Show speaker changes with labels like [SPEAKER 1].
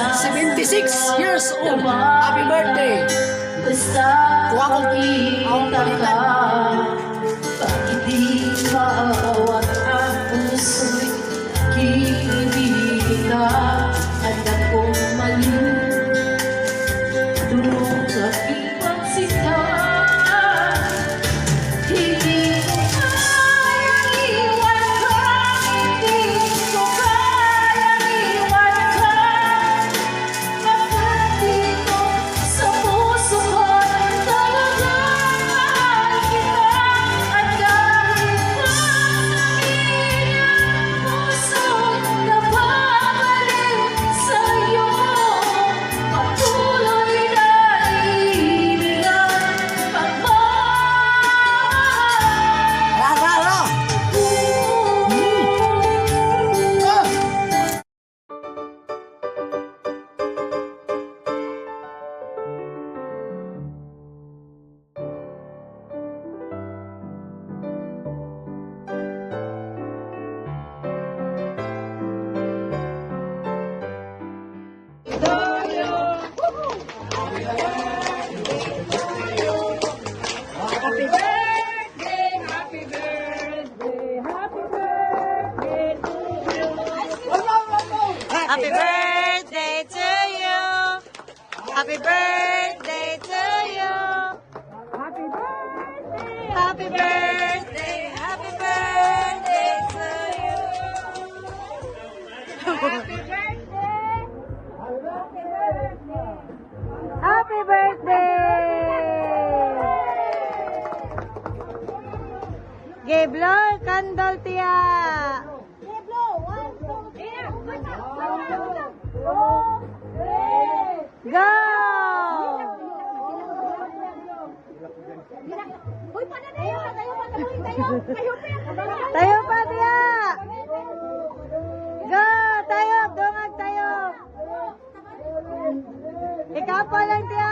[SPEAKER 1] 76 years old. Happy birthday. Kuha ko ang palitan.
[SPEAKER 2] Bakit di maawat ang puso'y kinig ka? Anak kong mali, durong aking pagsitan. Hindi ko kayang iwan ka, hindi ko kayang iwan ka. Bakit dito sa puso ko'y talagang mahal kita? At kahit masabihin ang puso'y napabaliw sa'yo, patuloy na ibigay pagmamahal.
[SPEAKER 1] Rara!
[SPEAKER 2] Happy birthday, happy birthday, happy birthday to you.
[SPEAKER 3] Happy birthday to you. Happy birthday to you.
[SPEAKER 2] Happy birthday.
[SPEAKER 3] Happy birthday. Happy birthday to you.
[SPEAKER 2] Happy birthday.
[SPEAKER 3] Happy birthday. Giblo, kandol tiya. Go! Tayo pa tiya. Go! Tayo, dungag tayo. Ikaw pa lang tiya.